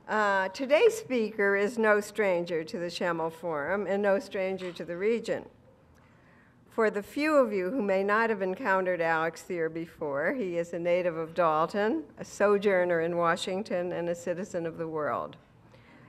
Today's speaker is no stranger to the Schemel Forum and no stranger to the region. For the few of you who may not have encountered Alex Thier before, he is a native of Dalton, a sojourner in Washington, and a citizen of the world.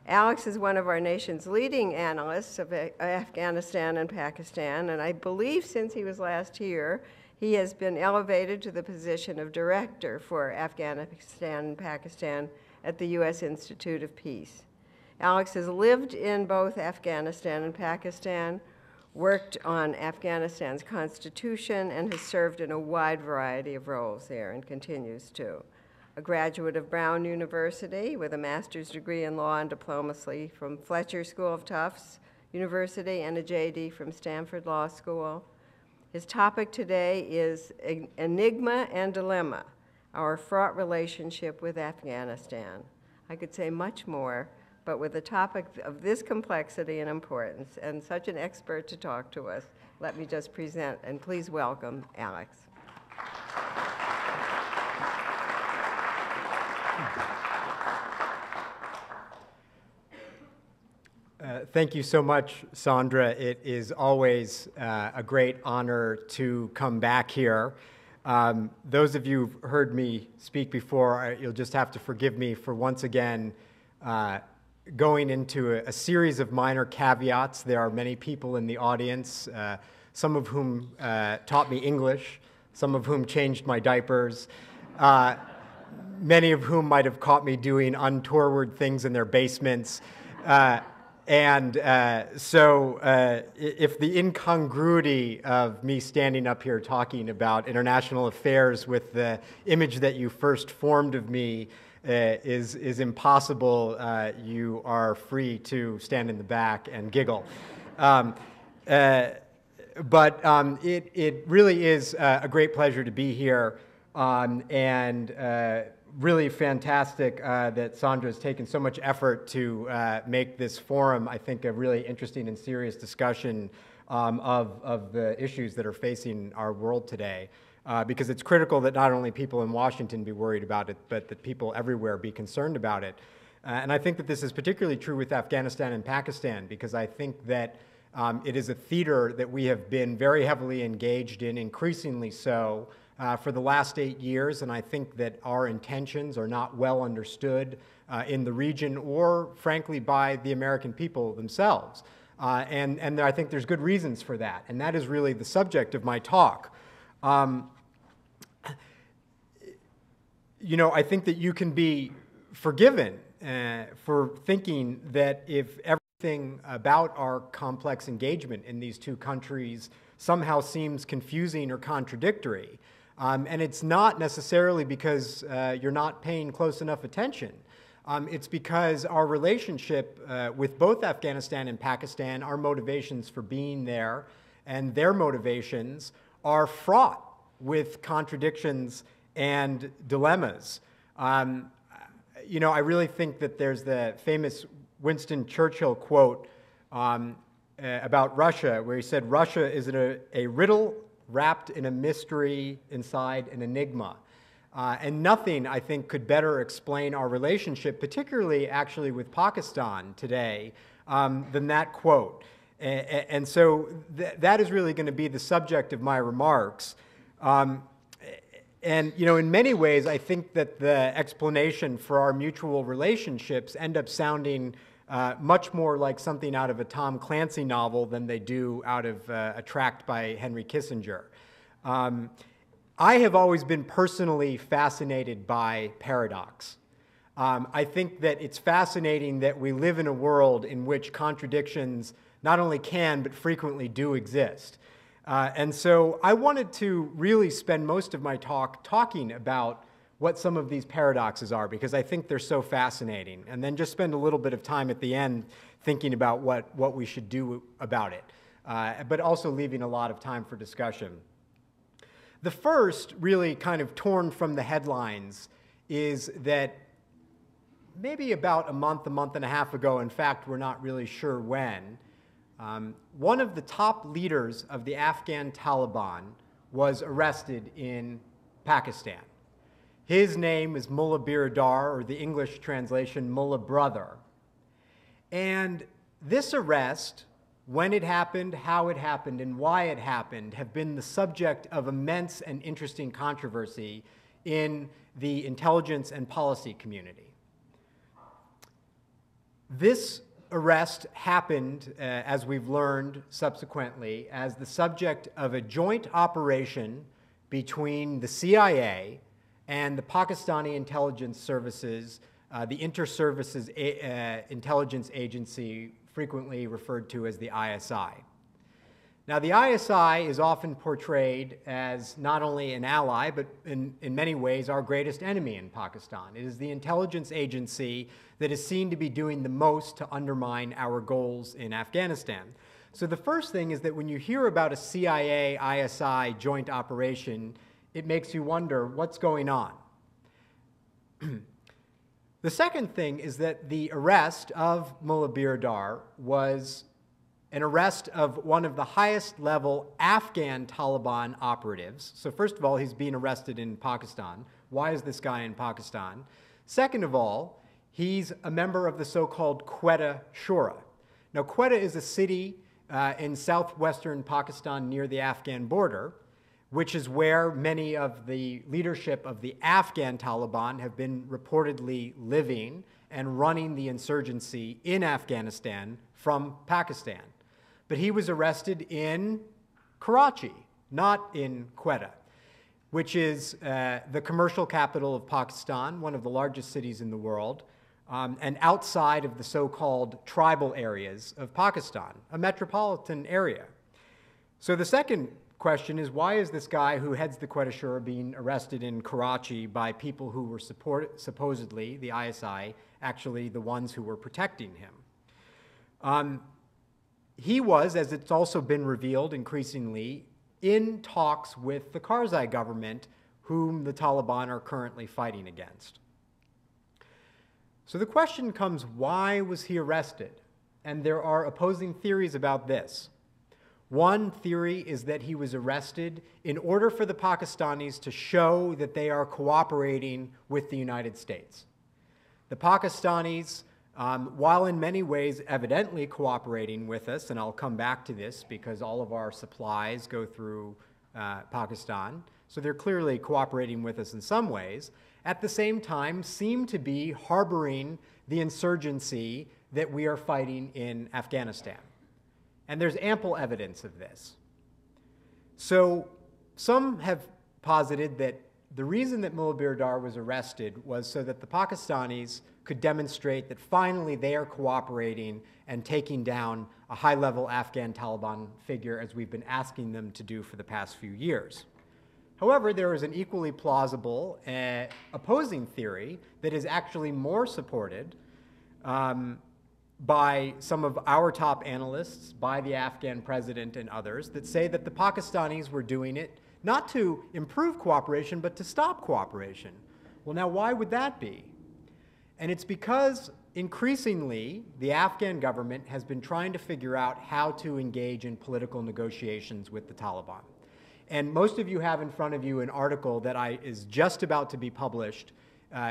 Alex is one of our nation's leading analysts of Afghanistan and Pakistan, and I believe since he was last here, he has been elevated to the position of director for Afghanistan and Pakistan at the U.S. Institute of Peace. Alex has lived in both Afghanistan and Pakistan, worked on Afghanistan's constitution, and has served in a wide variety of roles there and continues to. A graduate of Brown University with a master's degree in law and diplomacy from Fletcher School of Tufts University and a JD from Stanford Law School. His topic today is Enigma and Dilemma, our fraught relationship with Afghanistan. I could say much more, but with a topic of this complexity and importance and such an expert to talk to us, let me just present and please welcome Alex. Thank you so much, Sandra. It is always a great honor to come back here. Those of you who've heard me speak before, you'll just have to forgive me for once again going into a series of minor caveats. There are many people in the audience, some of whom taught me English, some of whom changed my diapers, many of whom might have caught me doing untoward things in their basements. So if the incongruity of me standing up here talking about international affairs with the image that you first formed of me is impossible, you are free to stand in the back and giggle. It really is a great pleasure to be here, really fantastic that Sandra has taken so much effort to make this forum, I think, a really interesting and serious discussion of the issues that are facing our world today. Because it's critical that not only people in Washington be worried about it, but that people everywhere be concerned about it. And I think that this is particularly true with Afghanistan and Pakistan, because I think that it is a theater that we have been very heavily engaged in, increasingly so, for the last 8 years, and I think that our intentions are not well understood in the region or, frankly, by the American people themselves. And I think there's good reasons for that, and that is really the subject of my talk. I think that you can be forgiven for thinking that if everything about our complex engagement in these two countries somehow seems confusing or contradictory, and it's not necessarily because you're not paying close enough attention. It's because our relationship with both Afghanistan and Pakistan, our motivations for being there, and their motivations are fraught with contradictions and dilemmas. I really think that there's the famous Winston Churchill quote about Russia, where he said, "Russia is a riddle wrapped in a mystery inside an enigma." And nothing, I think, could better explain our relationship, particularly actually with Pakistan today, than that quote. And so that is really going to be the subject of my remarks. In many ways, I think that the explanation for our mutual relationships end up sounding much more like something out of a Tom Clancy novel than they do out of a tract by Henry Kissinger. I have always been personally fascinated by paradox. I think that it's fascinating that we live in a world in which contradictions not only can, but frequently do exist. And so I wanted to really spend most of my talk talking about what some of these paradoxes are, because I think they're so fascinating, and then just spend a little bit of time at the end thinking about what we should do about it, but also leaving a lot of time for discussion. The first, really kind of torn from the headlines, is that maybe about a month and a half ago, in fact, we're not really sure when, one of the top leaders of the Afghan Taliban was arrested in Pakistan. His name is Mullah Biradar, or the English translation, Mullah Brother. And this arrest, when it happened, how it happened, and why it happened, have been the subject of immense and interesting controversy in the intelligence and policy community. This arrest happened, as we've learned subsequently, as the subject of a joint operation between the CIA and the Pakistani intelligence services, the Inter-Services Intelligence Agency, frequently referred to as the ISI. Now, the ISI is often portrayed as not only an ally, but in many ways our greatest enemy in Pakistan. It is the intelligence agency that is seen to be doing the most to undermine our goals in Afghanistan. So the first thing is that when you hear about a CIA-ISI joint operation, it makes you wonder what's going on. The second thing is that the arrest of Mullah Biradar was an arrest of one of the highest level Afghan Taliban operatives. So first of all, he's being arrested in Pakistan. Why is this guy in Pakistan? Second of all, he's a member of the so-called Quetta Shura. Now, Quetta is a city in southwestern Pakistan near the Afghan border, which is where many of the leadership of the Afghan Taliban have been reportedly living and running the insurgency in Afghanistan from Pakistan. But he was arrested in Karachi, not in Quetta, which is the commercial capital of Pakistan, one of the largest cities in the world, and outside of the so-called tribal areas of Pakistan, a metropolitan area. So the second question is, why is this guy who heads the Quetta Shura being arrested in Karachi by people who were supposedly, the ISI, actually the ones who were protecting him? He was, as it's also been revealed increasingly, in talks with the Karzai government, whom the Taliban are currently fighting against. So the question comes, why was he arrested? And there are opposing theories about this. One theory is that he was arrested in order for the Pakistanis to show that they are cooperating with the United States. The Pakistanis, while in many ways evidently cooperating with us, and I'll come back to this because all of our supplies go through Pakistan, so they're clearly cooperating with us in some ways, at the same time seem to be harboring the insurgency that we are fighting in Afghanistan. And there's ample evidence of this. So some have posited that the reason that Mullah Biradar was arrested was so that the Pakistanis could demonstrate that finally they are cooperating and taking down a high-level Afghan Taliban figure, as we've been asking them to do for the past few years. However, there is an equally plausible opposing theory that is actually more supported by some of our top analysts, by the Afghan president and others, that say that the Pakistanis were doing it not to improve cooperation, but to stop cooperation. Well, now, why would that be? And it's because increasingly the Afghan government has been trying to figure out how to engage in political negotiations with the Taliban. And most of you have in front of you an article that is just about to be published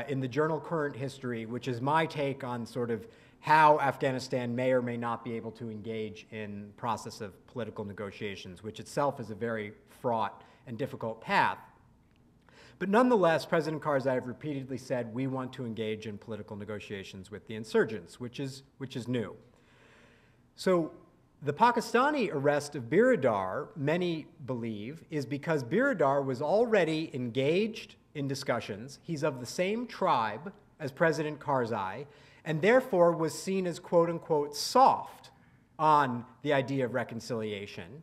in the journal Current History, which is my take on sort of how Afghanistan may or may not be able to engage in the process of political negotiations, which itself is a very fraught and difficult path. But nonetheless, President Karzai have repeatedly said, we want to engage in political negotiations with the insurgents, which is new. So the Pakistani arrest of Biradar, many believe, is because Biradar was already engaged in discussions. He's of the same tribe as President Karzai, and therefore was seen as quote-unquote soft on the idea of reconciliation,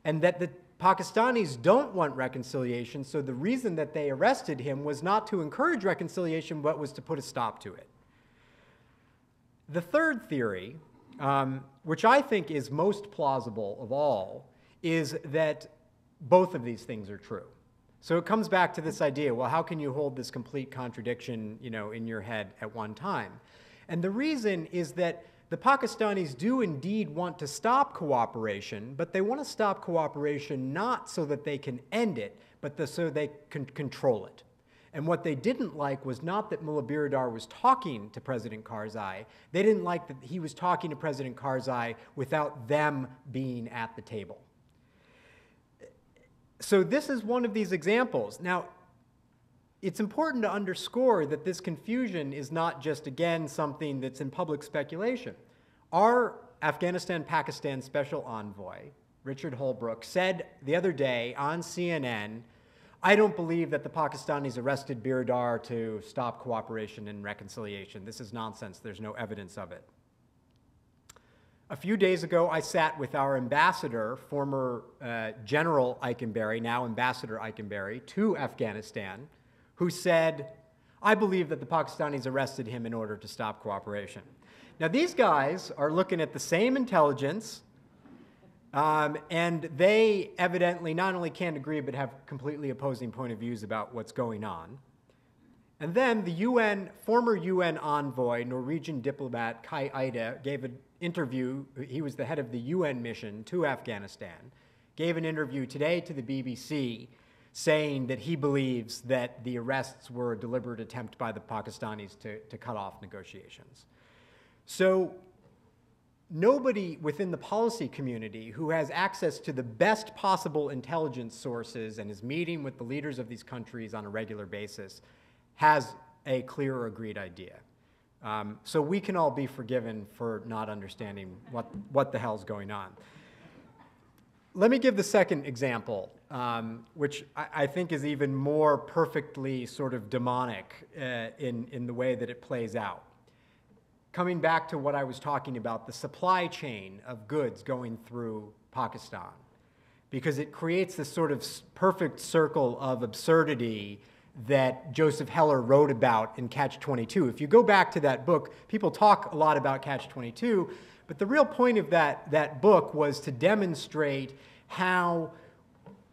and that the Pakistanis don't want reconciliation, so the reason that they arrested him was not to encourage reconciliation, but was to put a stop to it. The third theory, which I think is most plausible of all, is that both of these things are true. So it comes back to this idea, well, how can you hold this complete contradiction, in your head at one time? And the reason is that the Pakistanis do indeed want to stop cooperation, but they want to stop cooperation not so that they can end it, but so they can control it. And what they didn't like was not that Mullah Biradar was talking to President Karzai. They didn't like that he was talking to President Karzai without them being at the table. So this is one of these examples. Now, it's important to underscore that this confusion is not just, again, something that's in public speculation. Our Afghanistan-Pakistan Special Envoy, Richard Holbrooke, said the other day on CNN, "I don't believe that the Pakistanis arrested Biradar to stop cooperation and reconciliation. This is nonsense. There's no evidence of it." A few days ago, I sat with our ambassador, former General Eikenberry, now Ambassador Eikenberry, to Afghanistan, who said, "I believe that the Pakistanis arrested him in order to stop cooperation." Now, these guys are looking at the same intelligence, and they evidently not only can't agree, but have completely opposing point of views about what's going on. And then the former UN envoy, Norwegian diplomat Kai Eide, gave an interview. He was the head of the UN mission to Afghanistan, gave an interview today to the BBC saying that he believes that the arrests were a deliberate attempt by the Pakistanis to cut off negotiations. So nobody within the policy community who has access to the best possible intelligence sources and is meeting with the leaders of these countries on a regular basis has a clear or agreed idea. So we can all be forgiven for not understanding what the hell's going on. Let me give the second example, which I think is even more perfectly sort of demonic in the way that it plays out. Coming back to what I was talking about, the supply chain of goods going through Pakistan, because it creates this sort of perfect circle of absurdity that Joseph Heller wrote about in Catch-22. If you go back to that book, people talk a lot about Catch-22, but the real point of that book was to demonstrate how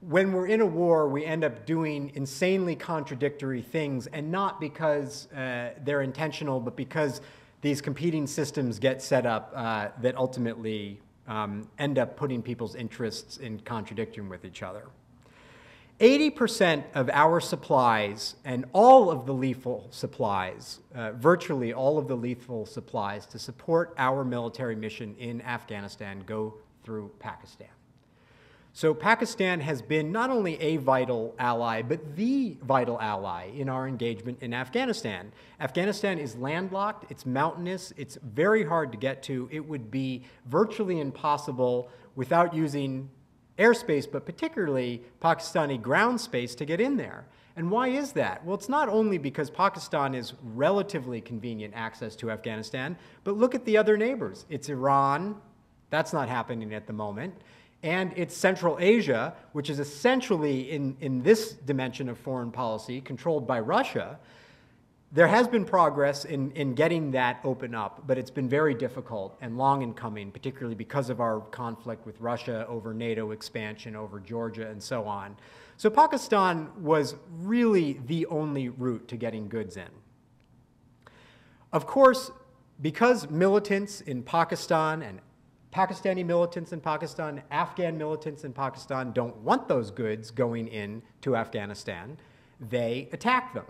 when we're in a war, we end up doing insanely contradictory things, and not because they're intentional, but because these competing systems get set up that ultimately end up putting people's interests in contradiction with each other. 80% of our supplies and all of the lethal supplies, virtually all of the lethal supplies to support our military mission in Afghanistan go through Pakistan. So Pakistan has been not only a vital ally, but the vital ally in our engagement in Afghanistan. Afghanistan is landlocked, it's mountainous, it's very hard to get to. It would be virtually impossible without using airspace, but particularly Pakistani ground space to get in there. And why is that? Well, it's not only because Pakistan is relatively convenient access to Afghanistan, but look at the other neighbors. It's Iran, that's not happening at the moment, and it's Central Asia, which is essentially, in this dimension of foreign policy, controlled by Russia. There has been progress in getting that open up, but it's been very difficult and long in coming, particularly because of our conflict with Russia over NATO expansion, over Georgia, and so on. So Pakistan was really the only route to getting goods in. Of course, because militants in Pakistan and Pakistani militants in Pakistan, Afghan militants in Pakistan don't want those goods going into Afghanistan, they attack them.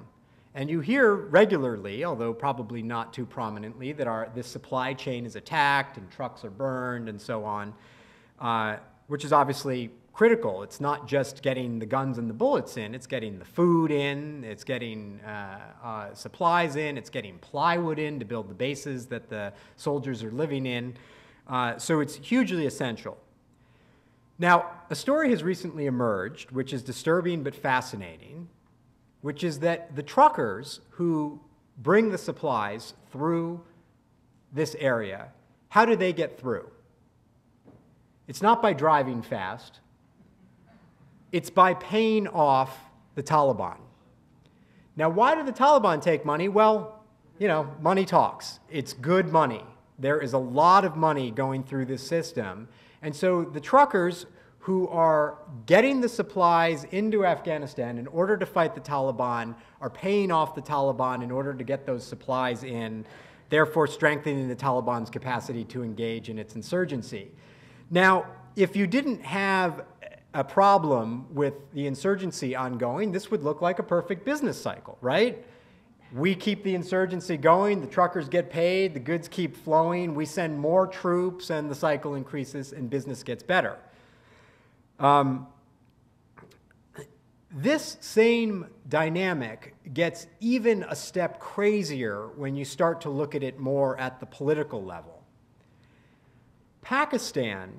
And you hear regularly, although probably not too prominently, that this supply chain is attacked and trucks are burned and so on, which is obviously critical. It's not just getting the guns and the bullets in, it's getting the food in, it's getting supplies in, it's getting plywood in to build the bases that the soldiers are living in. So it's hugely essential. Now, a story has recently emerged, which is disturbing but fascinating, which is that the truckers who bring the supplies through this area, how do they get through? It's not by driving fast. It's by paying off the Taliban. Now, why do the Taliban take money? Well, you know, money talks. It's good money. There is a lot of money going through this system. And so the truckers who are getting the supplies into Afghanistan in order to fight the Taliban are paying off the Taliban in order to get those supplies in, therefore strengthening the Taliban's capacity to engage in its insurgency. Now, if you didn't have a problem with the insurgency ongoing, this would look like a perfect business cycle, right? We keep the insurgency going, the truckers get paid, the goods keep flowing, we send more troops, and the cycle increases and business gets better. This same dynamic gets even a step crazier when you start to look at it more at the political level. Pakistan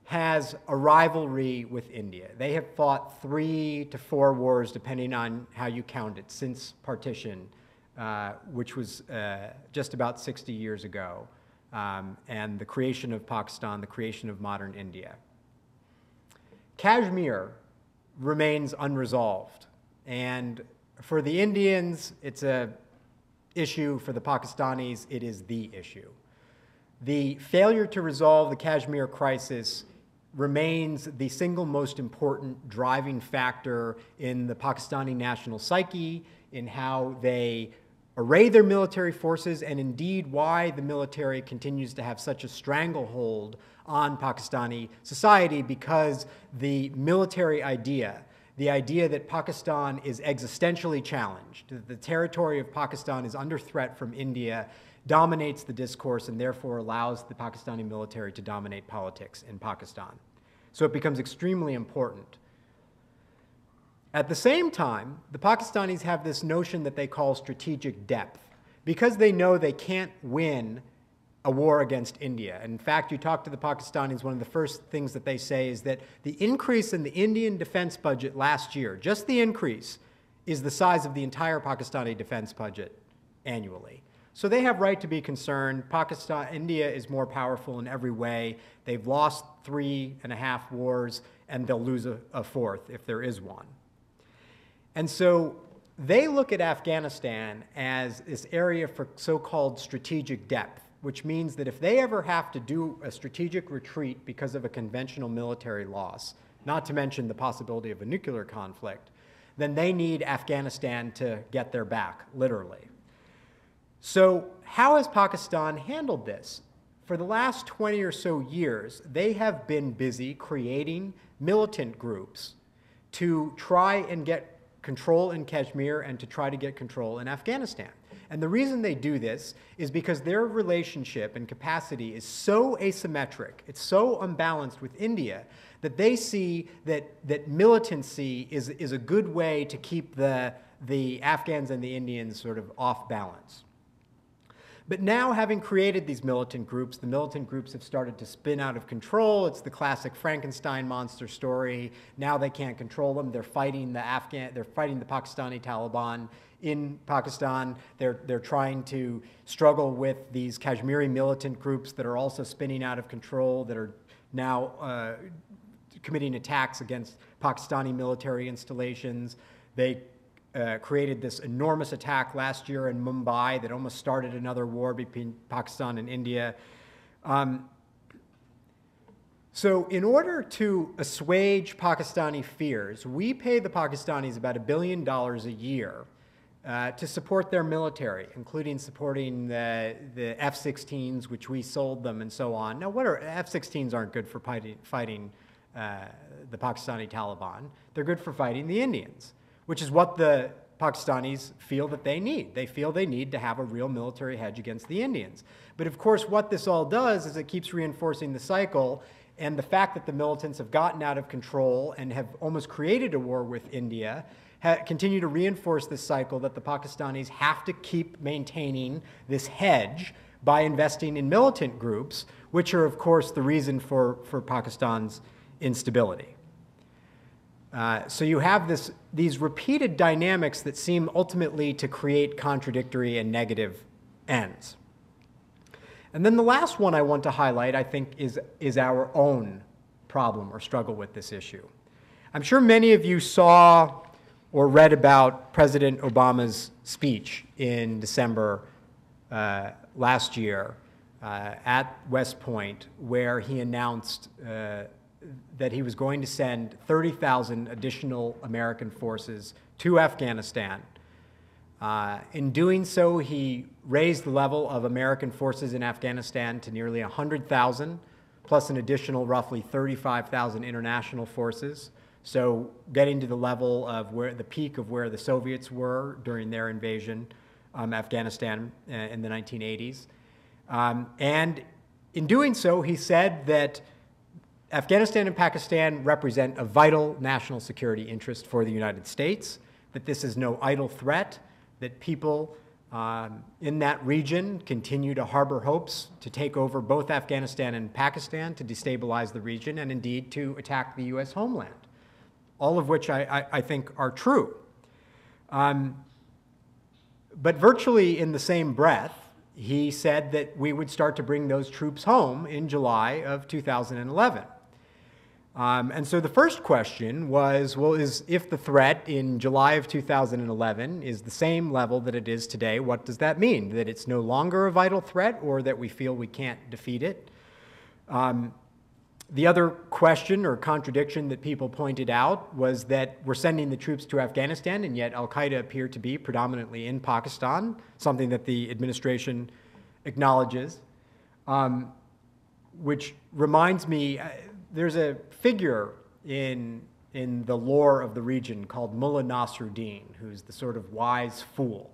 has a rivalry with India. They have fought 3 to 4 wars, depending on how you count it, since partition, which was just about 60 years ago, and the creation of Pakistan, the creation of modern India. Kashmir remains unresolved, and for the Indians, it's an issue. For the Pakistanis, it is the issue. The failure to resolve the Kashmir crisis remains the single most important driving factor in the Pakistani national psyche, in how they array their military forces, and indeed why the military continues to have such a stranglehold on Pakistani society, because the military idea, the idea that Pakistan is existentially challenged, that the territory of Pakistan is under threat from India, dominates the discourse and therefore allows the Pakistani military to dominate politics in Pakistan. So it becomes extremely important. At the same time, the Pakistanis have this notion that they call strategic depth, because they know they can't win a war against India. In fact, you talk to the Pakistanis, one of the first things that they say is that the increase in the Indian defense budget last year, just the increase, is the size of the entire Pakistani defense budget annually. So they have right to be concerned. India is more powerful in every way. They've lost 3.5 wars, and they'll lose a 4th if there is one. And so they look at Afghanistan as this area for so-called strategic depth, which means that if they ever have to do a strategic retreat because of a conventional military loss, not to mention the possibility of a nuclear conflict, then they need Afghanistan to get their back, literally. So how has Pakistan handled this? For the last 20 or so years, they have been busy creating militant groups to try and get control in Kashmir and to try to get control in Afghanistan. And the reason they do this is because their relationship and capacity is so asymmetric, it's so unbalanced with India, that they see that militancy is a good way to keep the Afghans and the Indians sort of off balance. But now, having created these militant groups, the militant groups have started to spin out of control. It's the classic Frankenstein monster story. Now they can't control them. They're fighting the Pakistani Taliban in Pakistan. They're trying to struggle with these Kashmiri militant groups that are also spinning out of control, that are now committing attacks against Pakistani military installations. They created this enormous attack last year in Mumbai that almost started another war between Pakistan and India. So in order to assuage Pakistani fears, we pay the Pakistanis about $1 billion a year to support their military, including supporting the F-16s, which we sold them, and so on. Now, F-16s aren't good for fighting the Pakistani Taliban. They're good for fighting the Indians, which is what the Pakistanis feel that they need. They feel they need to have a real military hedge against the Indians. But of course, what this all does is it keeps reinforcing the cycle, and the fact that the militants have gotten out of control and have almost created a war with India continue to reinforce this cycle that the Pakistanis have to keep maintaining this hedge by investing in militant groups, which are, of course, the reason for Pakistan's instability. So you have these repeated dynamics that seem ultimately to create contradictory and negative ends. And then the last one I want to highlight, I think, is our own problem or struggle with this issue. I'm sure many of you saw or read about President Obama's speech in December last year at West Point, where he announced that he was going to send 30,000 additional American forces to Afghanistan. In doing so, he raised the level of American forces in Afghanistan to nearly 100,000, plus an additional roughly 35,000 international forces. So getting to the level of where the peak of where the Soviets were during their invasion Afghanistan in the 1980s. And in doing so, he said that Afghanistan and Pakistan represent a vital national security interest for the United States, that this is no idle threat, that people in that region continue to harbor hopes to take over both Afghanistan and Pakistan, to destabilize the region, and indeed to attack the U.S. homeland, all of which I think are true. But virtually in the same breath, he said that we would start to bring those troops home in July of 2011. And so the first question was, well, if the threat in July of 2011 is the same level that it is today, what does that mean? That it's no longer a vital threat, or that we feel we can't defeat it? The other question or contradiction that people pointed out was that we're sending the troops to Afghanistan, and yet al-Qaeda appear to be predominantly in Pakistan, something that the administration acknowledges, which reminds me, there's a figure in the lore of the region called Mullah Nasruddin, who's the sort of wise fool.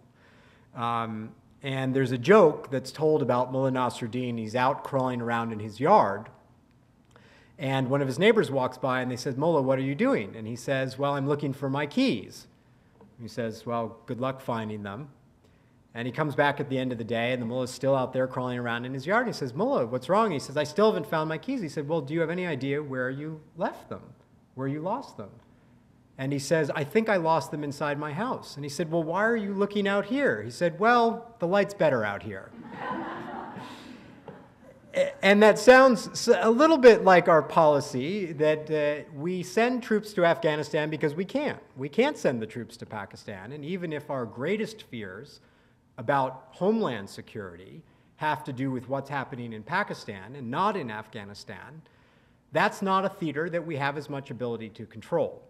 And there's a joke that's told about Mullah Nasruddin. He's out crawling around in his yard, and one of his neighbors walks by and they says, "Mullah, what are you doing?" And he says, "Well, I'm looking for my keys." He says, "Well, good luck finding them." And he comes back at the end of the day, and the mullah's still out there crawling around in his yard. He says, "Mullah, what's wrong?" He says, "I still haven't found my keys." He said, "Well, do you have any idea where you left them, where you lost them?" And he says, "I think I lost them inside my house." And he said, "Well, why are you looking out here?" He said, "Well, the light's better out here." And that sounds a little bit like our policy that we send troops to Afghanistan because we can't. We can't send the troops to Pakistan. And even if our greatest fears about homeland security have to do with what's happening in Pakistan and not in Afghanistan, that's not a theater that we have as much ability to control.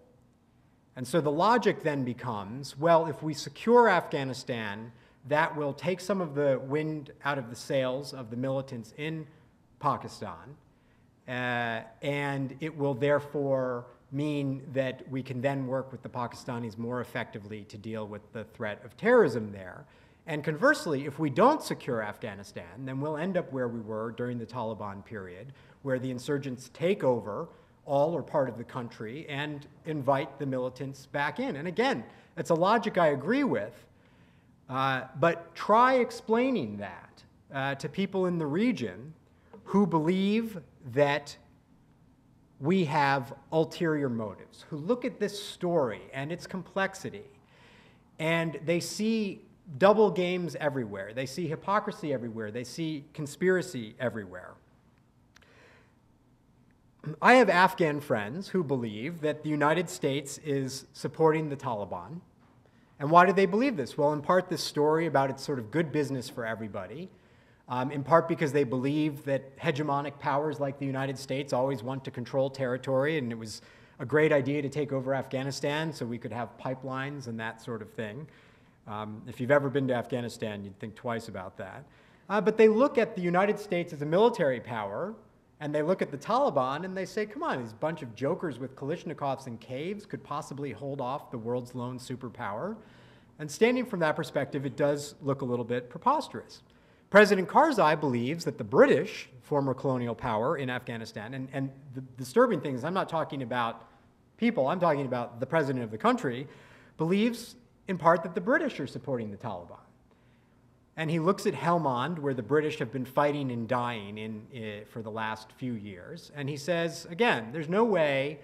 And so the logic then becomes, well, if we secure Afghanistan, that will take some of the wind out of the sails of the militants in Pakistan, and it will therefore mean that we can then work with the Pakistanis more effectively to deal with the threat of terrorism there. And conversely, if we don't secure Afghanistan, then we'll end up where we were during the Taliban period, where the insurgents take over all or part of the country and invite the militants back in. And again, it's a logic I agree with, but try explaining that to people in the region who believe that we have ulterior motives, who look at this story and its complexity, and they see double games everywhere. They see hypocrisy everywhere. They see conspiracy everywhere. I have Afghan friends who believe that the United States is supporting the Taliban. And why do they believe this? Well, in part, this story about it's sort of good business for everybody, in part because they believe that hegemonic powers like the United States always want to control territory, and it was a great idea to take over Afghanistan so we could have pipelines and that sort of thing. If you've ever been to Afghanistan, you'd think twice about that. But they look at the United States as a military power, and they look at the Taliban and they say, come on, these bunch of jokers with Kalashnikovs and caves could possibly hold off the world's lone superpower. And standing from that perspective, it does look a little bit preposterous. President Karzai believes that the British, former colonial power in Afghanistan, and the disturbing thing is I'm not talking about people, I'm talking about the president of the country, believes in part that the British are supporting the Taliban. And he looks at Helmand, where the British have been fighting and dying for the last few years, and he says, again, there's no way,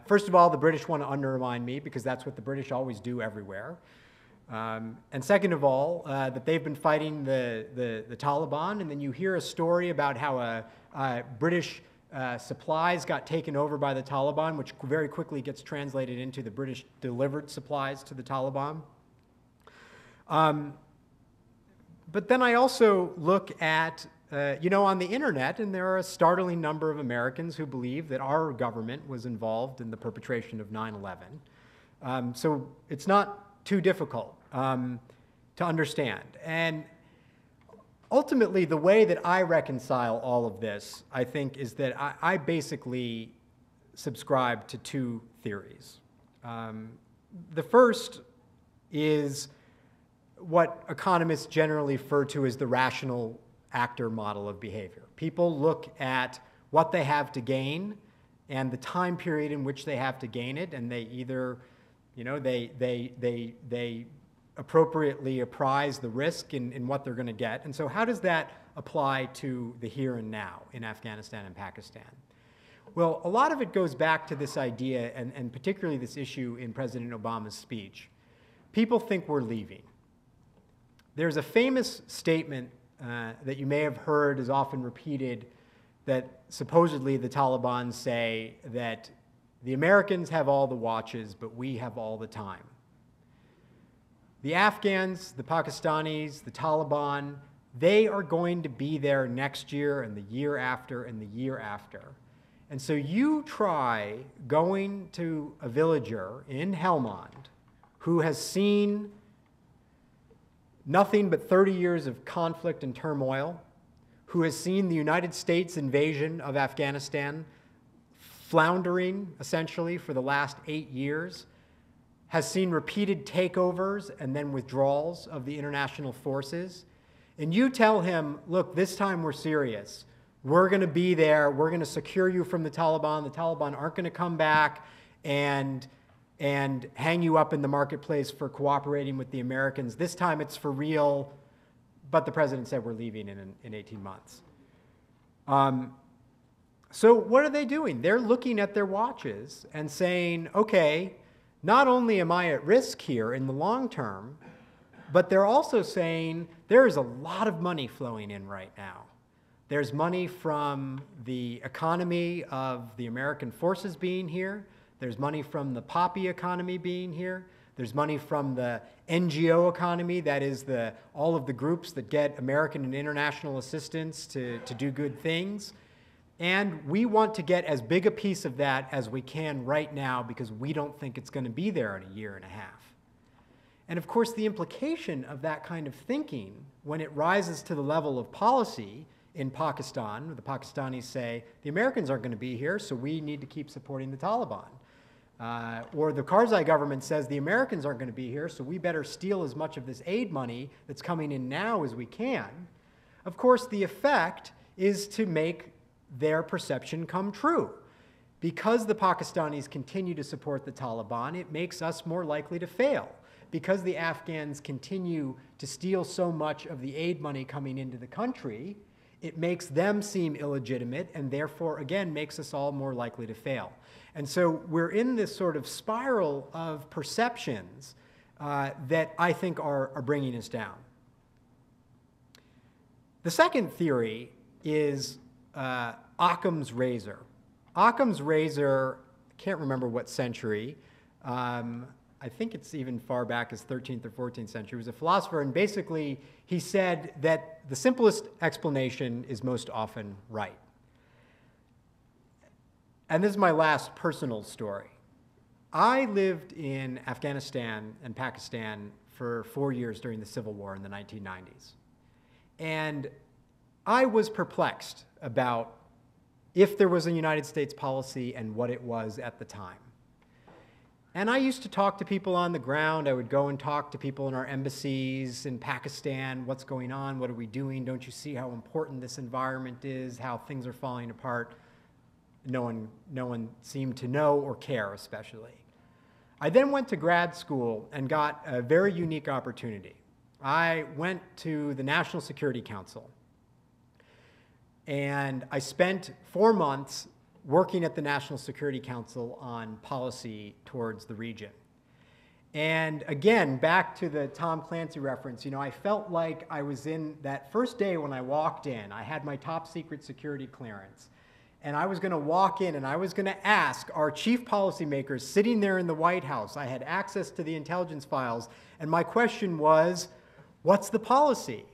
first of all, the British want to undermine me because that's what the British always do everywhere. And second of all, that they've been fighting the Taliban, and then you hear a story about how British supplies got taken over by the Taliban, which very quickly gets translated into the British delivered supplies to the Taliban. But then I also look at, on the internet, and there are a startling number of Americans who believe that our government was involved in the perpetration of 9/11. So it's not too difficult to understand. And ultimately, the way that I reconcile all of this, I think, is that I basically subscribe to two theories. The first is what economists generally refer to as the rational actor model of behavior. People look at what they have to gain and the time period in which they have to gain it, and they either, they appropriately apprise the risk in what they're going to get. And so how does that apply to the here and now in Afghanistan and Pakistan? Well, a lot of it goes back to this idea, and particularly this issue in President Obama's speech. People think we're leaving. There's a famous statement that you may have heard is often repeated, that supposedly the Taliban say that the Americans have all the watches, but we have all the time. The Afghans, the Pakistanis, the Taliban, they are going to be there next year and the year after and the year after. And so you try going to a villager in Helmand who has seen nothing but 30 years of conflict and turmoil, who has seen the United States invasion of Afghanistan floundering, essentially, for the last 8 years, has seen repeated takeovers and then withdrawals of the international forces, and you tell him, look, this time we're serious. We're going to be there. We're going to secure you from the Taliban. The Taliban aren't going to come back and hang you up in the marketplace for cooperating with the Americans. This time it's for real, but the president said we're leaving in 18 months. So what are they doing? They're looking at their watches and saying, okay, not only am I at risk here in the long term, but they're also saying there is a lot of money flowing in right now. There's money from the economy of the American forces being here. There's money from the poppy economy being here. There's money from the NGO economy, that is all of the groups that get American and international assistance to do good things. And we want to get as big a piece of that as we can right now because we don't think it's going to be there in a year and a half. And of course, the implication of that kind of thinking, when it rises to the level of policy in Pakistan, the Pakistanis say, the Americans aren't going to be here, so we need to keep supporting the Taliban. Or the Karzai government says the Americans aren't going to be here, so we better steal as much of this aid money that's coming in now as we can. Of course, the effect is to make their perception come true. Because the Pakistanis continue to support the Taliban, it makes us more likely to fail. Because the Afghans continue to steal so much of the aid money coming into the country, it makes them seem illegitimate and therefore, again, makes us all more likely to fail. And so we're in this sort of spiral of perceptions that I think are bringing us down. The second theory is Occam's razor. Occam's razor, I can't remember what century, I think it's even far back as 13th or 14th century, was a philosopher, and basically he said that the simplest explanation is most often right. And this is my last personal story. I lived in Afghanistan and Pakistan for 4 years during the Civil War in the 1990s. And I was perplexed about if there was a United States policy and what it was at the time. And I used to talk to people on the ground. I would go and talk to people in our embassies in Pakistan. What's going on? What are we doing? Don't you see how important this environment is, how things are falling apart? No one seemed to know or care, especially. I then went to grad school and got a very unique opportunity. I went to the National Security Council, and I spent 4 months working at the National Security Council on policy towards the region. And again, back to the Tom Clancy reference, I felt like I was in that first day when I walked in. I had my top secret security clearance. And I was going to walk in and I was going to ask our chief policymakers sitting there in the White House. I had access to the intelligence files. And my question was, what's the policy?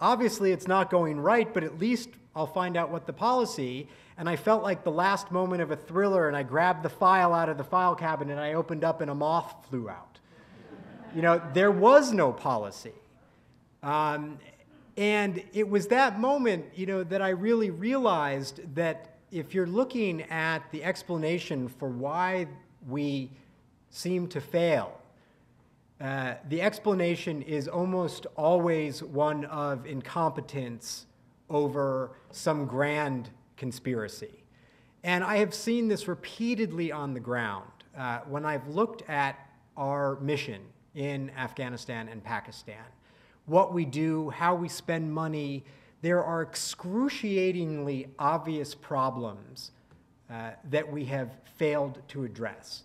Obviously, it's not going right, but at least I'll find out what the policy. And I felt like the last moment of a thriller, and I grabbed the file out of the file cabinet and I opened up and a moth flew out. There was no policy. And it was that moment, that I really realized that if you're looking at the explanation for why we seem to fail, the explanation is almost always one of incompetence over some grand conspiracy. And I have seen this repeatedly on the ground when I've looked at our mission in Afghanistan and Pakistan. What we do, how we spend money, there are excruciatingly obvious problems that we have failed to address.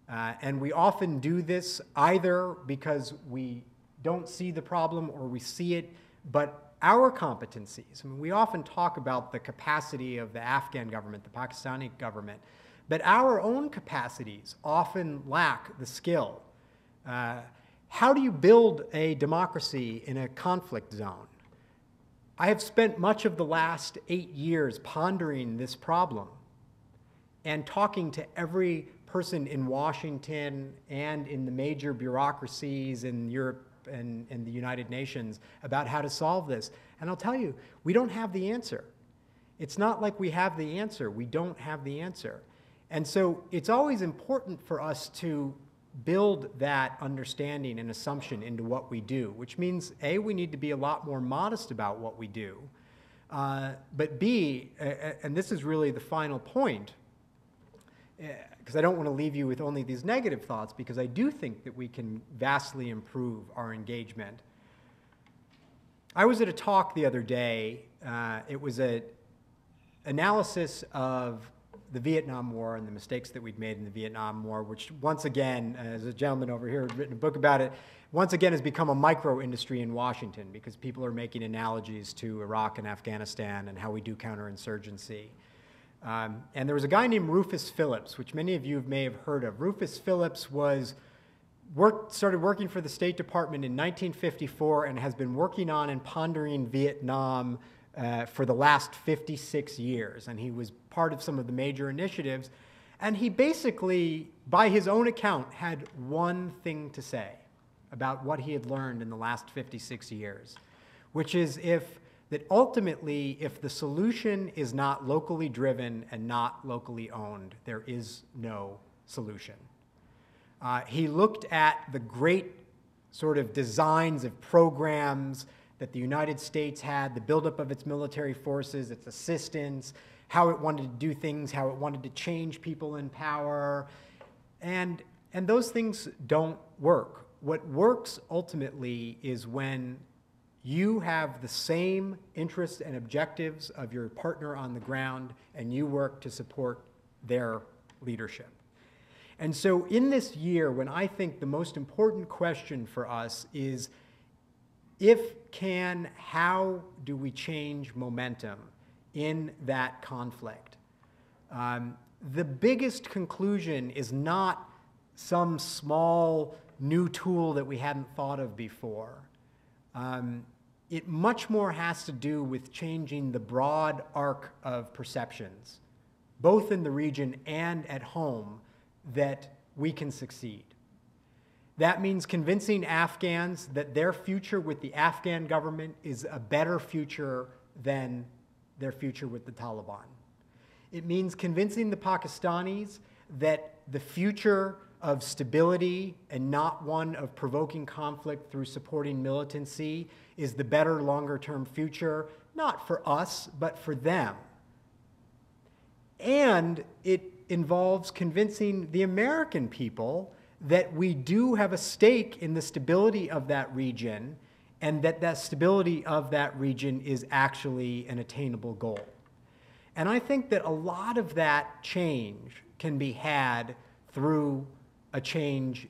And we often do this either because we don't see the problem or we see it, but our competencies, we often talk about the capacity of the Afghan government, the Pakistani government, but our own capacities often lack the skill. How do you build a democracy in a conflict zone? I have spent much of the last 8 years pondering this problem and talking to every person in Washington and in the major bureaucracies in Europe and the United Nations about how to solve this. And I'll tell you, we don't have the answer. It's not like we have the answer. We don't have the answer. And so it's always important for us to build that understanding and assumption into what we do, which means, A, we need to be a lot more modest about what we do, but B, and this is really the final point, because I don't want to leave you with only these negative thoughts, because I do think that we can vastly improve our engagement. I was at a talk the other day. It was an analysis of the Vietnam War and the mistakes that we'd made in the Vietnam War, which once again, as a gentleman over here has written a book about it, once again has become a micro-industry in Washington because people are making analogies to Iraq and Afghanistan and how we do counterinsurgency. And there was a guy named Rufus Phillips, which many of you may have heard of. Rufus Phillips started working for the State Department in 1954 and has been working on and pondering Vietnam for the last 56 years. And he was part of some of the major initiatives. And he basically, by his own account, had one thing to say about what he had learned in the last 56 years, which is that ultimately, if the solution is not locally driven and not locally owned, there is no solution. He looked at the great sort of designs of programs that the United States had, the buildup of its military forces, its assistance, how it wanted to do things, how it wanted to change people in power, and those things don't work. What works ultimately is when you have the same interests and objectives of your partner on the ground and you work to support their leadership. And so in this year, when I think the most important question for us is how do we change momentum in that conflict? The biggest conclusion is not some small new tool that we hadn't thought of before. It much more has to do with changing the broad arc of perceptions, both in the region and at home, that we can succeed. That means convincing Afghans that their future with the Afghan government is a better future than their future with the Taliban. It means convincing the Pakistanis that the future of stability and not one of provoking conflict through supporting militancy is the better longer-term future, not for us, but for them. And it involves convincing the American people that we do have a stake in the stability of that region and that that stability of that region is actually an attainable goal. And I think that a lot of that change can be had through a change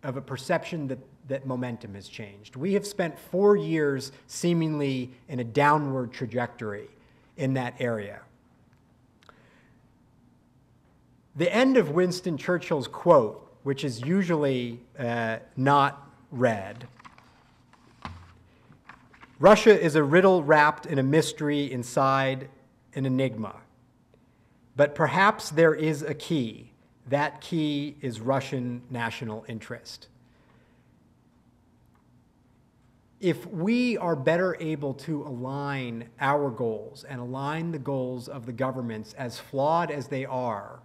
of a perception that momentum has changed. We have spent 4 years seemingly in a downward trajectory in that area. The end of Winston Churchill's quote, which is usually not read, "Russia is a riddle wrapped in a mystery inside an enigma. But perhaps there is a key. That key is Russian national interest." if we are better able to align our goals and align the goals of the governments, as flawed as they are,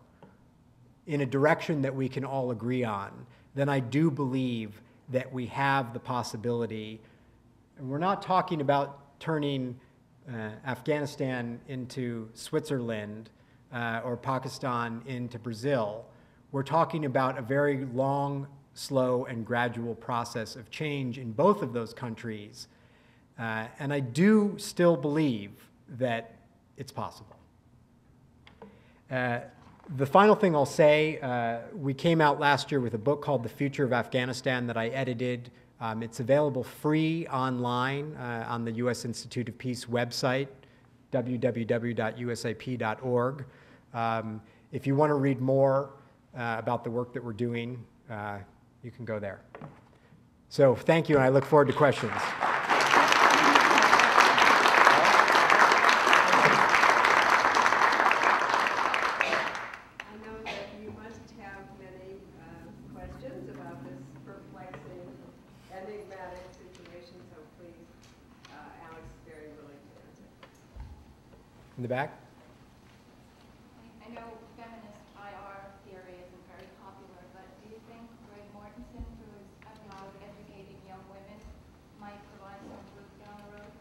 in a direction that we can all agree on, then I do believe that we have the possibility, and we're not talking about turning Afghanistan into Switzerland or Pakistan into Brazil. We're talking about a very long, slow, and gradual process of change in both of those countries. And I do still believe that it's possible. The final thing I'll say, we came out last year with a book called The Future of Afghanistan that I edited. It's available free online on the U.S. Institute of Peace website, www.usap.org. If you want to read more about the work that we're doing, you can go there. So thank you, and I look forward to questions. I know that you must have many questions about this perplexing, enigmatic situation, so please, Alex is very willing to answer. In the back? I know feminist IR theory isn't very popular, but do you think Greg Mortensen, who is about educating young women, might provide some truth down the road?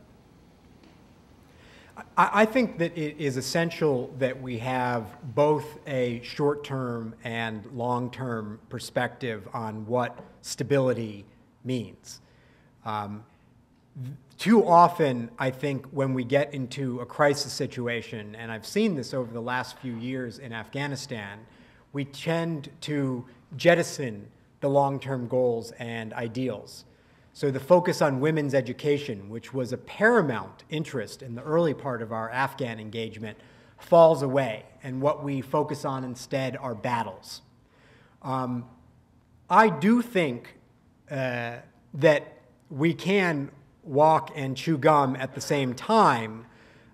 I think that it is essential that we have both a short-term and long-term perspective on what stability means. Too often, I think, when we get into a crisis situation, and I've seen this over the last few years in Afghanistan, we tend to jettison the long-term goals and ideals. So the focus on women's education, which was a paramount interest in the early part of our Afghan engagement, falls away, and what we focus on instead are battles. I do think that we can walk and chew gum at the same time,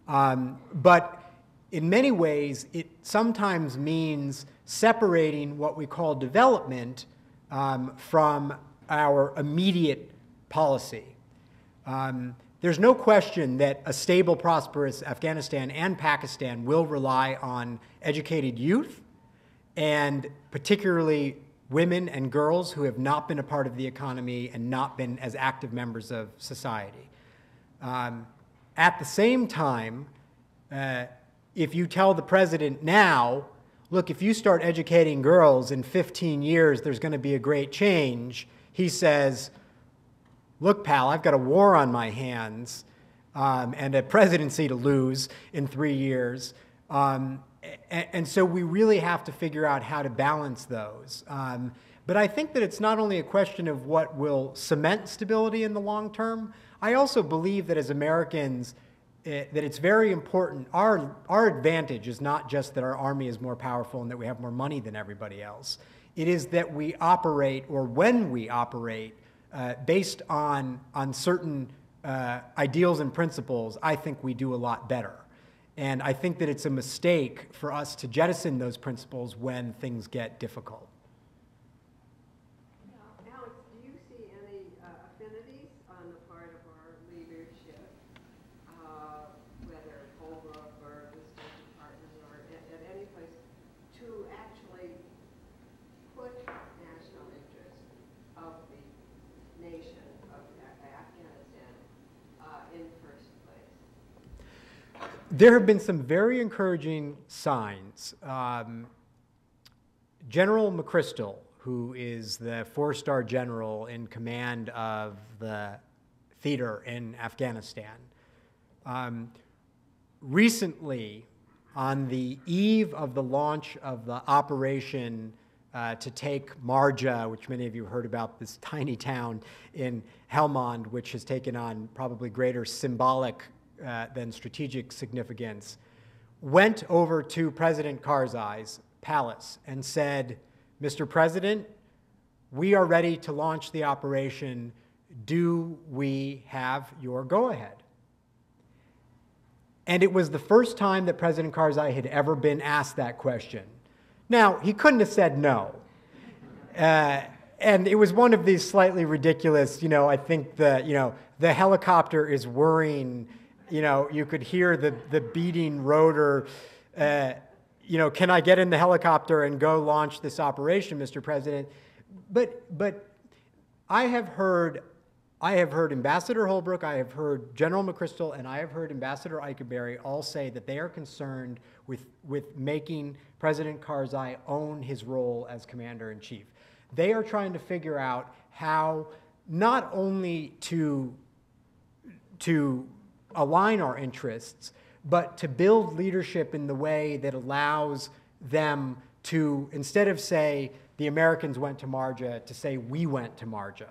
but in many ways it sometimes means separating what we call development from our immediate policy. There's no question that a stable, prosperous Afghanistan and Pakistan will rely on educated youth, and particularly women and girls who have not been a part of the economy and not been as active members of society. At the same time, if you tell the president now, look, if you start educating girls in 15 years, there's going to be a great change, he says, look, pal, I've got a war on my hands and a presidency to lose in 3 years. And so we really have to figure out how to balance those. But I think that it's not only a question of what will cement stability in the long term. I also believe that as Americans, that it's very important. Our advantage is not just that our army is more powerful and that we have more money than everybody else. It is that we operate, or when we operate, based on certain ideals and principles, I think we do a lot better. And I think that it's a mistake for us to jettison those principles when things get difficult. Now, Alex, do you see any affinities on the part of our leadership, whether at Holbrook or the State Department or at any place, to actually put national interest of the nation of Afghanistan in first place? There have been some very encouraging signs. General McChrystal, who is the 4-star general in command of the theater in Afghanistan, recently, on the eve of the launch of the operation to take Marja, which many of you heard about, this tiny town in Helmand, which has taken on probably greater symbolic than strategic significance, went over to President Karzai's palace and said, Mr. President, we are ready to launch the operation. Do we have your go-ahead? And it was the first time that President Karzai had ever been asked that question. Now, he couldn't have said no. And it was one of these slightly ridiculous, I think the helicopter is whirring, you could hear the beating rotor, can I get in the helicopter and go launch this operation, Mr. President? But I have heard Ambassador Holbrooke, I have heard General McChrystal, and I have heard Ambassador Eichenberry all say that they are concerned with making President Karzai own his role as commander-in-chief. They are trying to figure out how not only to align our interests, but to build leadership in the way that allows them to, instead of say, the Americans went to Marja, to say, we went to Marja.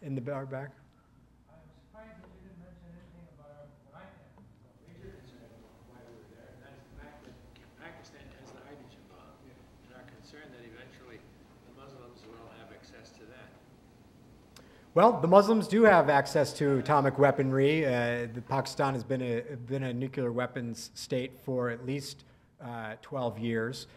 In the bar back? I'm surprised that you didn't mention anything about what I had. Major concern about why we were there, and that is the fact that Pakistan has the hydrogen bomb, and our concern that eventually the Muslims will have access to that. Well, the Muslims do have access to atomic weaponry. Pakistan has been a nuclear weapons state for at least 12 years.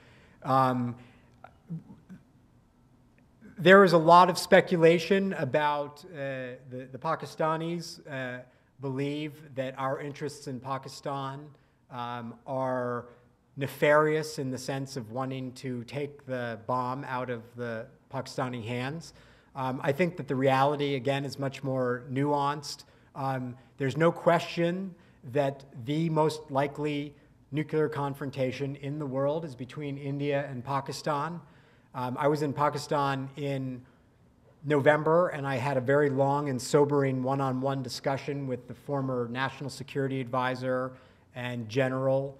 There is a lot of speculation about the Pakistanis believe that our interests in Pakistan are nefarious in the sense of wanting to take the bomb out of the Pakistani hands. I think that the reality, again, is much more nuanced. There's no question that the most likely nuclear confrontation in the world is between India and Pakistan. I was in Pakistan in November, and I had a very long and sobering one-on-one discussion with the former National Security Advisor and general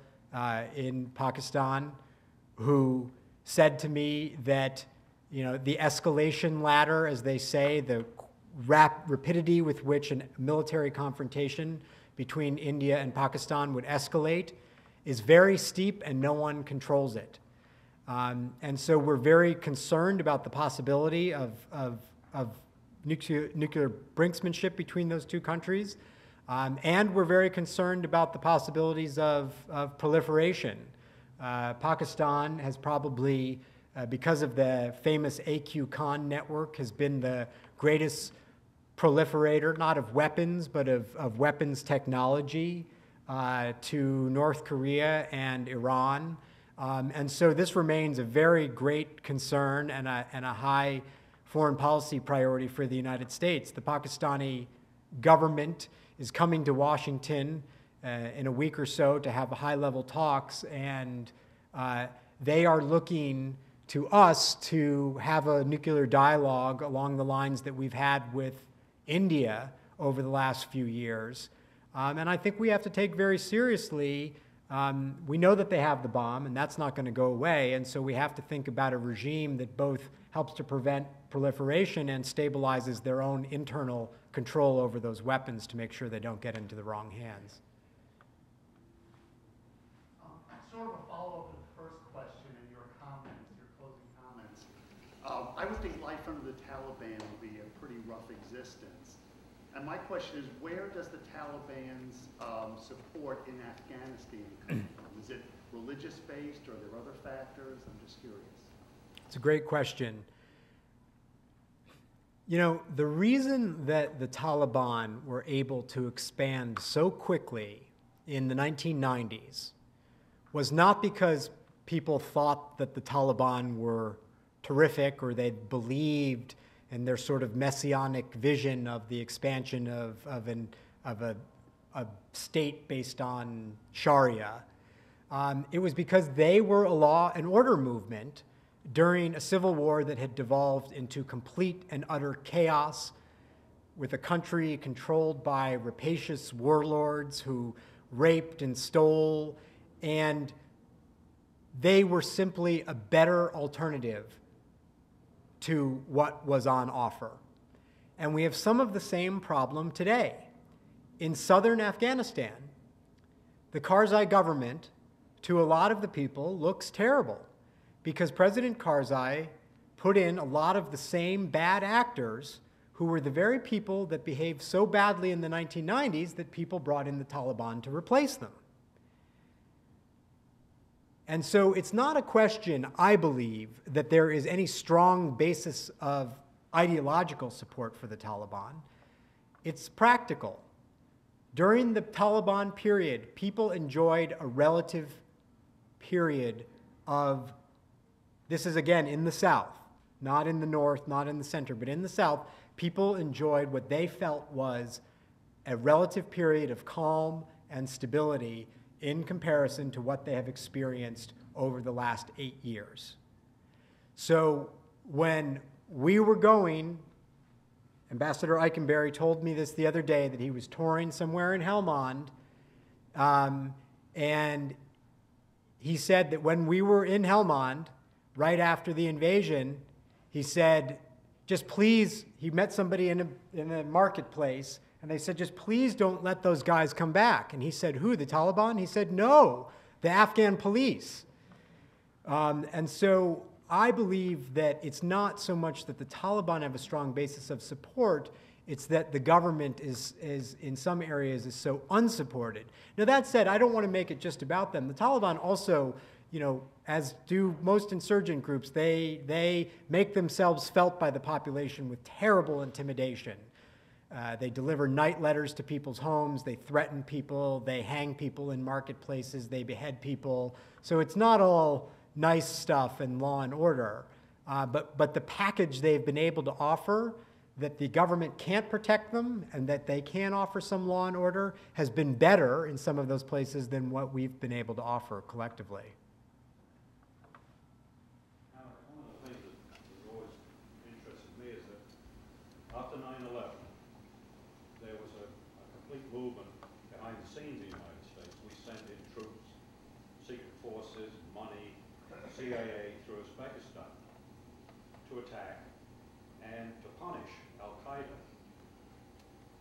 in Pakistan, who said to me that the escalation ladder, as they say, the rapidity with which a military confrontation between India and Pakistan would escalate is very steep and no one controls it. And so we're very concerned about the possibility of nuclear brinksmanship between those two countries. And we're very concerned about the possibilities of proliferation. Pakistan has probably, because of the famous AQ Khan network, has been the greatest proliferator, not of weapons, but of weapons technology to North Korea and Iran. And so this remains a very great concern and a high foreign policy priority for the United States. The Pakistani government is coming to Washington in a week or so to have high-level talks, and they are looking to us to have a nuclear dialogue along the lines that we've had with India over the last few years. And I think we have to take very seriously, we know that they have the bomb, and that's not going to go away, and so we have to think about a regime that both helps to prevent proliferation and stabilizes their own internal control over those weapons to make sure they don't get into the wrong hands. Sort of a follow-up to the first question and your comments, your closing comments. I would think life under the Taliban would be a pretty rough existence. And my question is, where does the Taliban's support in Afghanistan come from? Is it religious-based, or are there other factors? I'm just curious. It's a great question. The reason that the Taliban were able to expand so quickly in the 1990s was not because people thought that the Taliban were terrific or they believed in their sort of messianic vision of the expansion of a state based on Sharia. It was because they were a law and order movement during a civil war that had devolved into complete and utter chaos, with a country controlled by rapacious warlords who raped and stole, and they were simply a better alternative to what was on offer. And we have some of the same problem today. In southern Afghanistan, the Karzai government, to a lot of the people, looks terrible because President Karzai put in a lot of the same bad actors who were the very people that behaved so badly in the 1990s that people brought in the Taliban to replace them. And so it's not a question, I believe, that there is any strong basis of ideological support for the Taliban. It's practical. During the Taliban period, people enjoyed a relative period of, this is again in the South, not in the North, not in the center, but in the South, people enjoyed what they felt was a relative period of calm and stability in comparison to what they have experienced over the last 8 years. So when we were going, Ambassador Eikenberry told me this the other day, that he was touring somewhere in Helmand, and he said that when we were in Helmand, right after the invasion, he said, just please, he met somebody in a marketplace, and they said, just please don't let those guys come back. And he said, who, the Taliban? He said, no, the Afghan police. And so I believe that it's not so much that the Taliban have a strong basis of support, it's that the government is in some areas is so unsupported. Now that said, I don't want to make it just about them. The Taliban also, you know, as do most insurgent groups, they make themselves felt by the population with terrible intimidation. They deliver night letters to people's homes, they threaten people, they hang people in marketplaces, they behead people. So it's not all nice stuff and law and order, but the package they've been able to offer, that the government can't protect them and that they can offer some law and order, has been better in some of those places than what we've been able to offer collectively. One of the things that has always interested me is that after 9/11, there was a complete movement behind the scenes in the United States. We sent in troops, secret forces, money, CIA through Uzbekistan to attack and to punish Al-Qaeda.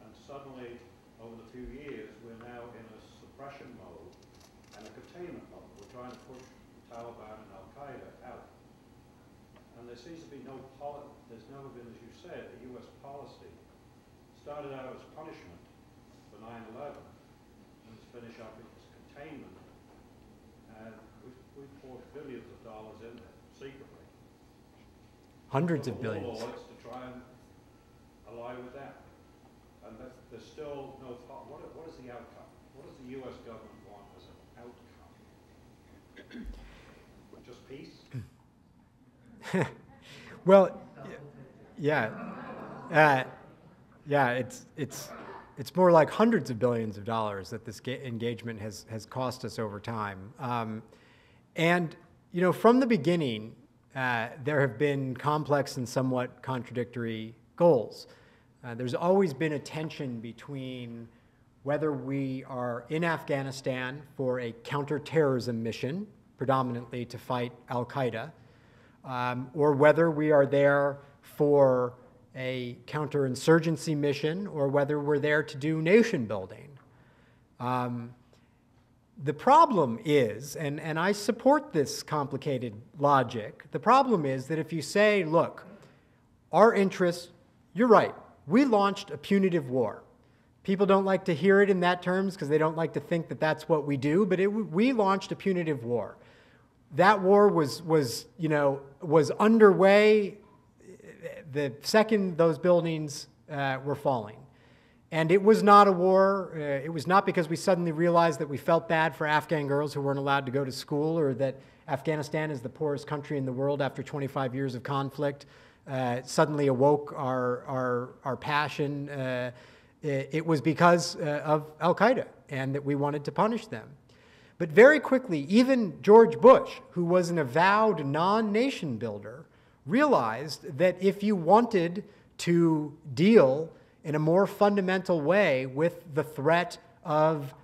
And suddenly, over the few years, we're now in a suppression mode and a containment mode. We're trying to push Taliban and Al-Qaeda out. And there seems to be there's never been, as you said, a U.S. policy. Started out as punishment for 9/11, and it's finished up as containment. And we've poured billions of dollars in there, secretly. Hundreds of billions. Warlords to try and ally with that. And there's still no thought. What is the outcome? What does the U.S. government want as an outcome? Just peace? Well, yeah. Yeah, it's more like hundreds of billions of dollars that this engagement has cost us over time. And, you know, from the beginning, there have been complex and somewhat contradictory goals. There's always been a tension between whether we are in Afghanistan for a counterterrorism mission, predominantly to fight Al-Qaeda, or whether we are there for a counterinsurgency mission, or whether we're there to do nation building. The problem is, and I support this complicated logic, the problem is that if you say, look, our interests, you're right, we launched a punitive war. People don't like to hear it in that terms because they don't like to think that that's what we do, but we launched a punitive war. That war was underway the second those buildings were falling. And it was not a war. It was not because we suddenly realized that we felt bad for Afghan girls who weren't allowed to go to school, or that Afghanistan is the poorest country in the world after 25 years of conflict. Suddenly awoke our passion. It was because of Al-Qaeda and that we wanted to punish them. But very quickly, even George Bush, who was an avowed non-nation builder, realized that if you wanted to deal in a more fundamental way with the threat of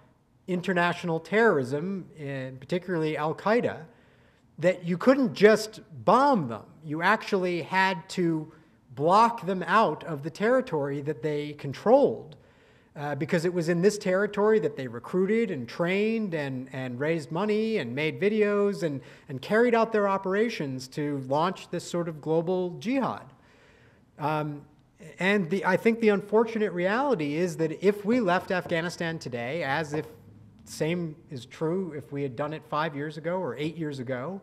international terrorism, and particularly Al-Qaeda, that you couldn't just bomb them. You actually had to block them out of the territory that they controlled, because it was in this territory that they recruited and trained and raised money and made videos and carried out their operations to launch this sort of global jihad. I think the unfortunate reality is that if we left Afghanistan today, as if same is true if we had done it 5 years ago or 8 years ago,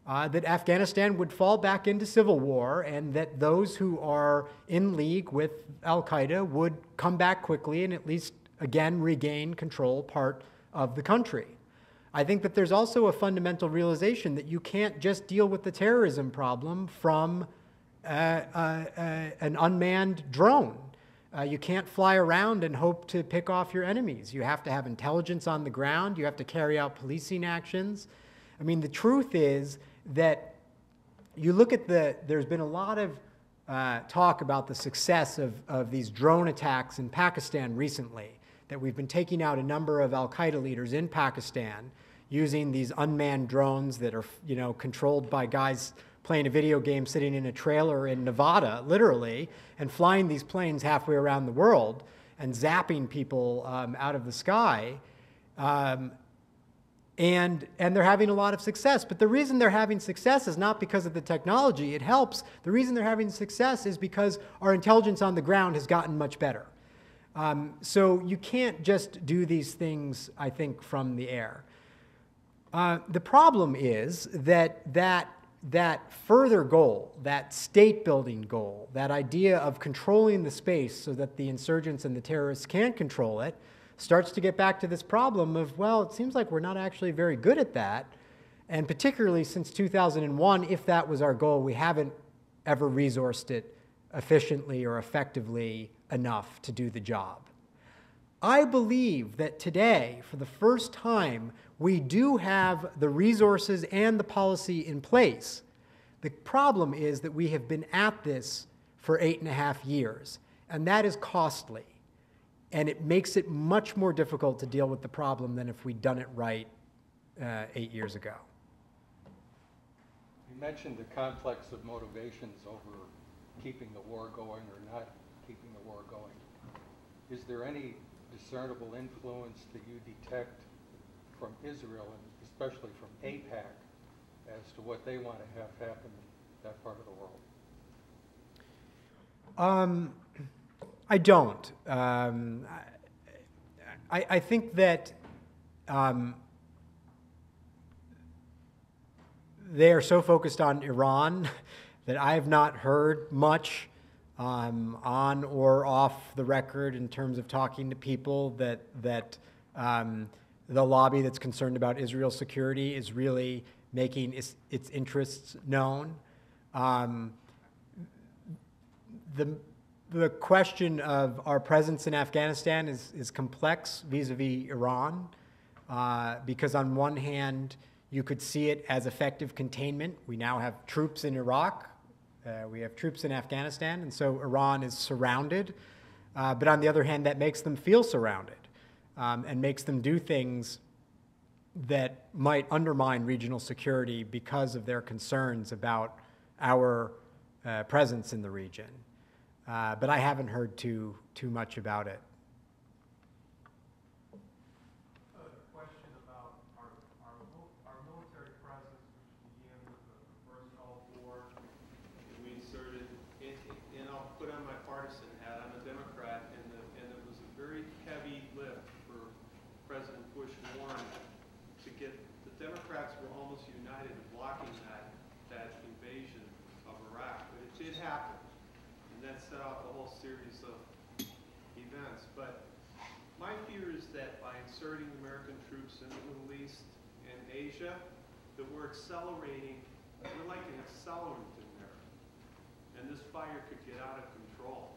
that Afghanistan would fall back into civil war and that those who are in league with al-Qaeda would come back quickly and at least again regain control part of the country. I think that there's also a fundamental realization that you can't just deal with the terrorism problem from an unmanned drone. You can't fly around and hope to pick off your enemies. You have to have intelligence on the ground. You have to carry out policing actions. I mean, the truth is that you look at there's been a lot of talk about the success of these drone attacks in Pakistan recently, that we've been taking out a number of al-Qaeda leaders in Pakistan using these unmanned drones that are, controlled by guys playing a video game sitting in a trailer in Nevada, literally, and flying these planes halfway around the world and zapping people out of the sky. And they're having a lot of success. But the reason they're having success is not because of the technology. It helps. The reason they're having success is because our intelligence on the ground has gotten much better. So you can't just do these things, I think, from the air. The problem is that further goal, that state-building goal, that idea of controlling the space so that the insurgents and the terrorists can't control it, starts to get back to this problem of, well, it seems like we're not actually very good at that. And particularly since 2001, if that was our goal, we haven't ever resourced it efficiently or effectively enough to do the job. I believe that today, for the first time, we do have the resources and the policy in place. The problem is that we have been at this for 8.5 years, and that is costly. And it makes it much more difficult to deal with the problem than if we'd done it right 8 years ago. You mentioned the complex of motivations over keeping the war going or not keeping the war going. Is there any discernible influence that you detect from Israel, and especially from AIPAC, as to what they want to have happen in that part of the world? I don't. I think that they are so focused on Iran that I have not heard much on or off the record in terms of talking to people that the lobby that's concerned about Israel's security is really making its interests known. The question of our presence in Afghanistan is complex vis-a-vis Iran, because on one hand, you could see it as effective containment. We now have troops in Iraq. We have troops in Afghanistan, and so Iran is surrounded. But on the other hand, that makes them feel surrounded and makes them do things that might undermine regional security because of their concerns about our presence in the region. But I haven't heard too much about it. A question about our military presence, which began with the first Gulf War. We inserted, and I'll put on my partisan hat, I'm a Democrat, and it was a very heavy lift for President Bush Warren to get, the Democrats were almost united in blocking that invasion of Iraq. But it did happen. That set off a whole series of events. But my fear is that by inserting American troops in the Middle East and Asia, that we're accelerating, we're like an accelerant in there. And this fire could get out of control.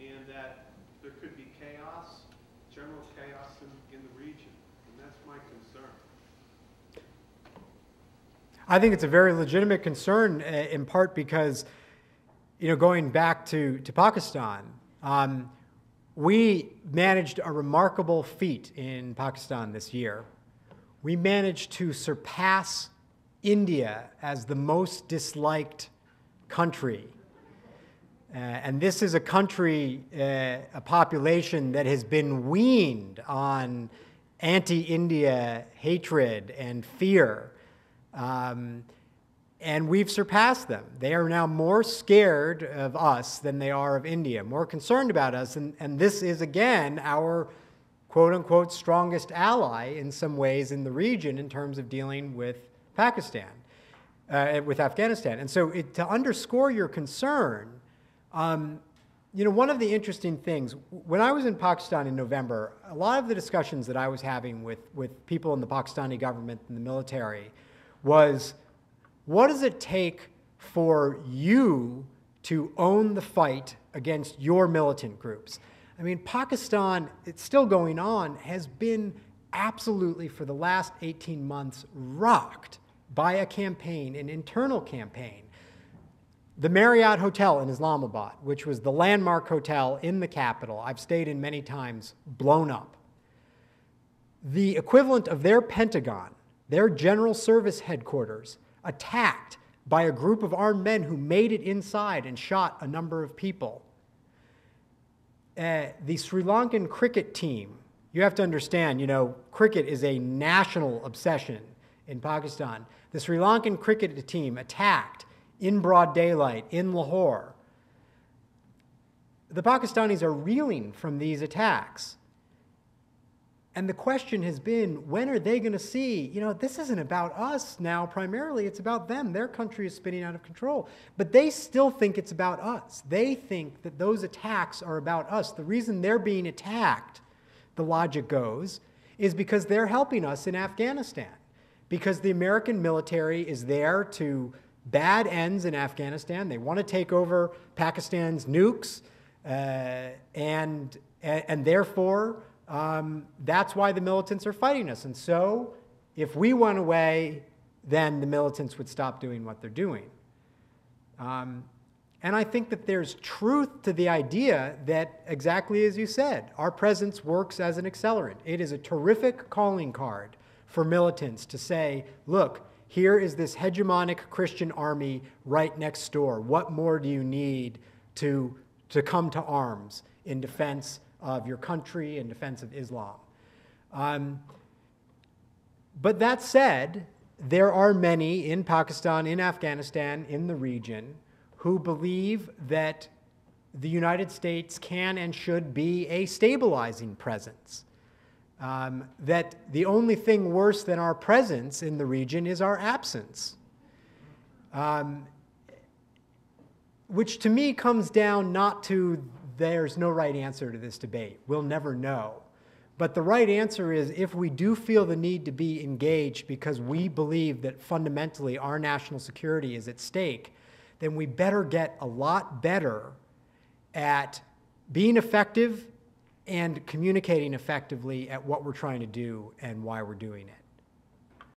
And that there could be chaos, general chaos in the region. And that's my concern. I think it's a very legitimate concern, in part because going back to Pakistan, we managed a remarkable feat in Pakistan this year. We managed to surpass India as the most disliked country. And this is a country, a population that has been weaned on anti-India hatred and fear. And we've surpassed them. They are now more scared of us than they are of India, more concerned about us. And this is, again, our quote-unquote strongest ally in some ways in the region in terms of dealing with Pakistan, with Afghanistan. And so to underscore your concern, one of the interesting things, when I was in Pakistan in November, a lot of the discussions that I was having with people in the Pakistani government and the military was, what does it take for you to own the fight against your militant groups? I mean, Pakistan, it's still going on, has been absolutely, for the last 18 months, rocked by a campaign, an internal campaign. The Marriott Hotel in Islamabad, which was the landmark hotel in the capital, I've stayed in many times, blown up. The equivalent of their Pentagon, their General Service headquarters, attacked by a group of armed men who made it inside and shot a number of people. The Sri Lankan cricket team, you have to understand, cricket is a national obsession in Pakistan. The Sri Lankan cricket team attacked in broad daylight in Lahore. The Pakistanis are reeling from these attacks. And the question has been, when are they going to see, this isn't about us now primarily, it's about them. Their country is spinning out of control. But they still think it's about us. They think that those attacks are about us. The reason they're being attacked, the logic goes, is because they're helping us in Afghanistan. Because the American military is there to bad ends in Afghanistan. They want to take over Pakistan's nukes, and therefore, that's why the militants are fighting us. And so, if we went away, then the militants would stop doing what they're doing. And I think that there's truth to the idea that, exactly as you said, our presence works as an accelerant. It is a terrific calling card for militants to say, look, here is this hegemonic Christian army right next door. What more do you need to come to arms in defense of your country, in defense of Islam? But that said, there are many in Pakistan, in Afghanistan, in the region, who believe that the United States can and should be a stabilizing presence. That the only thing worse than our presence in the region is our absence. Which to me comes down not to there's no right answer to this debate. We'll never know. But the right answer is, if we do feel the need to be engaged because we believe that fundamentally our national security is at stake, then we better get a lot better at being effective and communicating effectively at what we're trying to do and why we're doing it.